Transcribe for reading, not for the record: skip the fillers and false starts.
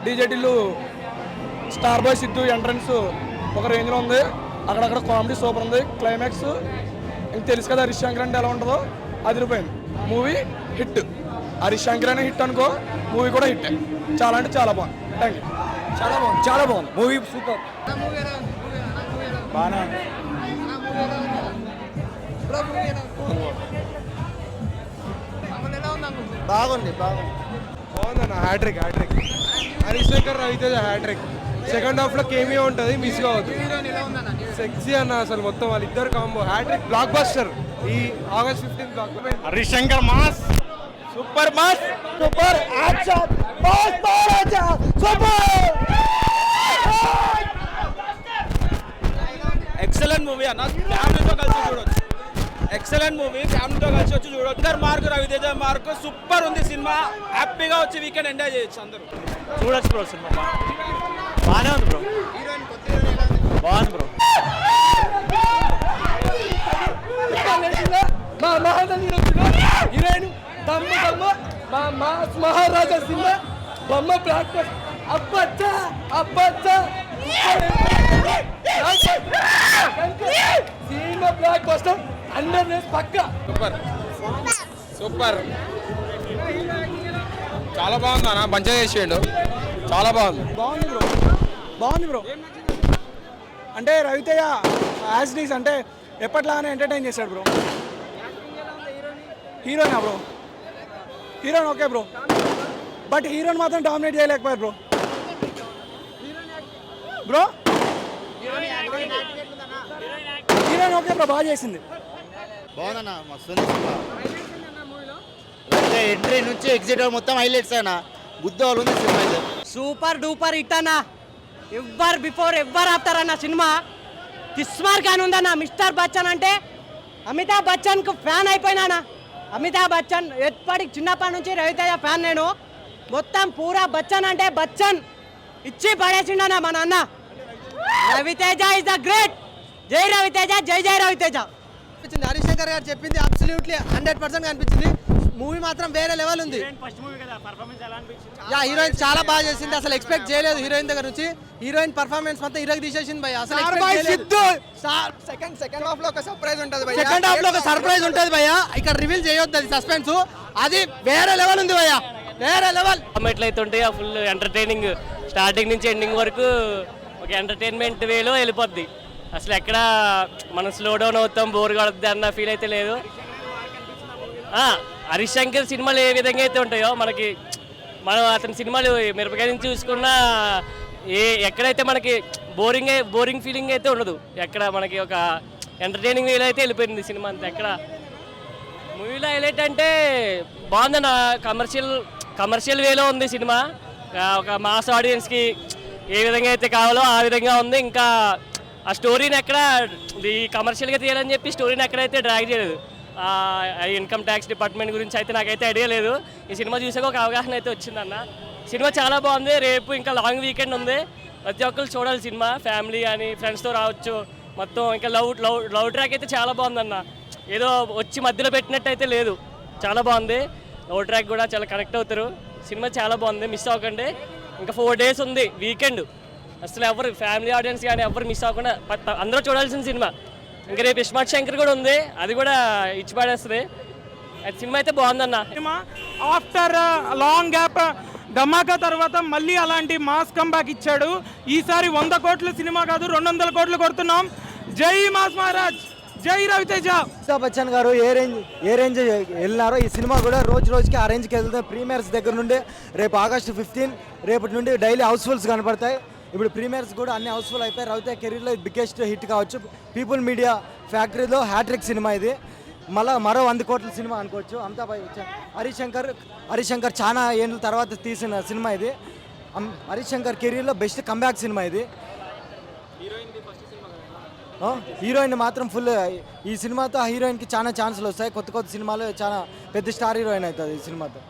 డీజేటీలు star boy Siddhu entrance ఒక రేంజ్లో ఉంది. అక్కడక్కడ కామెడీ సూపర్ ఉంది. క్లైమాక్స్ ఇంక తెలుసు కదా హరీష్ శంకర్ అంటే ఎలా ఉంటుందో, అదిరిపోయింది. Movie hit. హరీష్ శంకర్ అనే హిట్ అనుకో, మూవీ కూడా హిట్. చాలా అంటే చాలా బాగుంది. Thank you. చాలా బాగుంది మూవీ. సూపర్. బాగా బాగుంది. బాగుందన్న. Hattrick Harish Shankar Raviteja hattrick. Second half లో కేమియో ఉంటుంది, మిస్ కావద్దు. సెక్సీ అన్న అసలు మొత్తం వాళ్ళిద్దరు కాంబో హ్యాట్రిక్. బ్లాక్ బస్టర్ ఈ August 15 block. Harish Shankar mass, super mass, super action, super excellent movie అన్న. ఫ్యామిలీతో కలిసి చూడొచ్చు. ఎక్సలెంట్ మూవీ, ఫ్యామిలీతో కలిసి వచ్చి చూడొచ్చు. ఇద్దరు మార్కు, రవితేజ మార్కు, సూపర్ ఉంది సినిమా. హ్యాపీగా వచ్చి వీకెండ్ ఎంజాయ్ చేయొచ్చు అందరూ. చూడొచ్చు బ్రో సినిమా. బాగానే ఉంది బ్రో. బాగుంది బ్రో. హీరోయిన్ మహారాజా సినిమా బొమ్మ బ్లాక్ అబ్బచ్చా సినిమా బ్లాక్ బస్టర్ 100 పక్క. సూపర్ చాలా బాగుంది అన్న. మంచిగా చేసేయండు. చాలా బాగుంది. బాగుంది బ్రో. అంటే రవితేజ యాజ్ డీస్ అంటే ఎప్పట్లాగానే ఎంటర్టైన్ చేశాడు బ్రో. హీరోయినా bro? Heroine okay bro, but heroine మాత్రం డామినేట్ చేయలేకపోయారు బ్రో. హీరోయిన్ ఓకే బ్రో, బాగా చేసింది. బాగుందన్న. మస్తు ఎంట్రీ నుంచి ఎగ్జిట్ మొత్తం హైలైట్స్ అన్న. గుద్దవాళ్ళు ఉంది సినిమా అయితే. సూపర్ డూపర్ హిట్ అన్న. ఎవర్ బిఫోర్ ఎవర్ ఆఫ్టర్ అన్న సినిమా. కిస్మార్ ఖాన్ ఉందన్న. మిస్టర్ బచ్చన్ అంటే అమితాబ్ బచ్చన్కు ఫ్యాన్ అయిపోయినా. అమితాబ్ బచ్చన్ ఎప్పటికి చిన్నప్పటి నుంచి రవితేజ ఫ్యాన్ నేను. మొత్తం పూరా బచ్చన్ అంటే బచ్చన్ ఇచ్చి పడేసిండన్న మా నాన్న. Raviteja is the great. జై రవితేజ, జై జై రవితేజ. హరీష్ శంకర్ గారు చెప్పింది అబ్సల్యూట్లీ 100% అనిపించింది. మూవీ మాత్రం వేరే లెవెల్ ఉంది. హీరోయిన్ చాలా బాగా చేసింది. అసలు ఎక్స్పెక్ట్ చేయలేదు హీరోయిన్ దగ్గర నుంచి. హీరోయిన్ పర్ఫార్మెన్స్ మొత్తం హీరోకి తీసేసింది భయ్య. అసలు సెకండ్ హాఫ్ లో ఒక సర్ప్రైజ్ ఉంటుంది భయ్య. ఇక్కడ రివీల్ చేయొద్దు, అది సస్పెన్స్. అది వేరే లెవెల్ ఉంది భయ్య, వేరే లెవెల్. ఎట్లయితే ఉంటాయో ఫుల్ ఎంటర్టైనింగ్. స్టార్టింగ్ నుంచి ఎండింగ్ వరకు ఒక ఎంటర్టైన్మెంట్ వేలో వెళ్ళిపోద్ది. అసలు ఎక్కడ మనం స్లో డౌన్ అవుతాం, బోర్ కొడుతుంది అన్న ఫీల్ అయితే లేదు. హరీష్ శంకర్ సినిమాలు ఏ విధంగా అయితే ఉంటాయో మనకి, మనం అతని సినిమాలు మిరపకాయ నుంచి చూసుకున్నా ఎక్కడైతే మనకి బోరింగ్ ఫీలింగ్ అయితే ఉండదు. ఎక్కడ మనకి ఒక ఎంటర్టైనింగ్ వేలో అయితే వెళ్ళిపోయింది సినిమా అంతా. ఎక్కడ మూవీలో హైలైట్ అంటే బాగుందన్న. కమర్షియల్ వేలో ఉంది సినిమా. ఒక మాస్ ఆడియన్స్కి ఏ విధంగా అయితే కావాలో ఆ విధంగా ఉంది. ఇంకా ఆ స్టోరీని ఎక్కడ ఈ కమర్షియల్గా తీయాలని చెప్పి స్టోరీని ఎక్కడైతే డ్రాగ్ చేయలేదు. ఇన్కమ్ ట్యాక్స్ డిపార్ట్మెంట్ గురించి అయితే నాకైతే ఐడియా లేదు. ఈ సినిమా చూసాక ఒక అవగాహన అయితే వచ్చిందన్న. సినిమా చాలా బాగుంది. రేపు ఇంకా లాంగ్ వీకెండ్ ఉంది. ప్రతి ఒక్కరు చూడాలి సినిమా. ఫ్యామిలీ కానీ ఫ్రెండ్స్తో రావచ్చు. మొత్తం ఇంకా లవ్ ట్రాక్ అయితే చాలా బాగుందన్న. ఏదో వచ్చి మధ్యలో పెట్టినట్టు అయితే లేదు. చాలా బాగుంది. లవ్ ట్రాక్ కూడా చాలా కనెక్ట్ అవుతారు. సినిమా చాలా బాగుంది, మిస్ అవ్వకండి. ఇంకా 4 days ఉంది వీకెండ్. అసలు ఎవరు ఫ్యామిలీ ఆడియన్స్ కానీ ఎవరు మిస్ అవ్వకుండా అందరూ చూడాల్సిన సినిమా. ఇంకా రేపు ఇస్మార్ట్ శంకర్ కూడా ఉంది, అది కూడా ఇచ్చి పడేస్తుంది. సినిమా అయితే బాగుందన్న. సినిమా ఆఫ్టర్ లాంగ్ గ్యాప్ ధమాకా తర్వాత మళ్ళీ అలాంటి మాస్ కంబ్యాక్ ఇచ్చాడు. ఈసారి 100 కోట్ల సినిమా కాదు, 200 కోట్లు కొడుతున్నాం. జై మాస్ మహారాజ్, జై రవితేజ. అమితాబ్ బచ్చన్ గారు ఏ రేంజ్ వెళ్ళినారో ఈ సినిమా కూడా రోజుకి ఆ రేంజ్కి వెళ్తుంది. ప్రీమియర్స్ దగ్గర నుండి రేపు ఆగస్ట్ 15 రేపటి నుండి డైలీ హౌస్ఫుల్స్ కనపడతాయి. ఇప్పుడు ప్రీమియర్స్ కూడా అన్ని హౌస్ఫుల్ అయిపోయి. రవితేజ కెరీర్లో బిగ్గెస్ట్ హిట్ కావచ్చు. పీపుల్ మీడియా ఫ్యాక్టరీలో హ్యాట్రిక్ సినిమా ఇది. మరో 100 కోట్ల సినిమా అనుకోవచ్చు. అమితాబ్ హరీష్ శంకర్ చాలా ఏళ్ళ తర్వాత తీసిన సినిమా ఇది. హరీష్ శంకర్ కెరీర్లో బెస్ట్ కంబ్యాక్ సినిమా ఇది. హీరోయిన్ మాత్రం ఫుల్. ఈ సినిమాతో హీరోయిన్కి చాలా ఛాన్సులు వస్తాయి. కొత్త సినిమాలు చాలా పెద్ద స్టార్ హీరోయిన్ అవుతుంది ఈ సినిమాతో.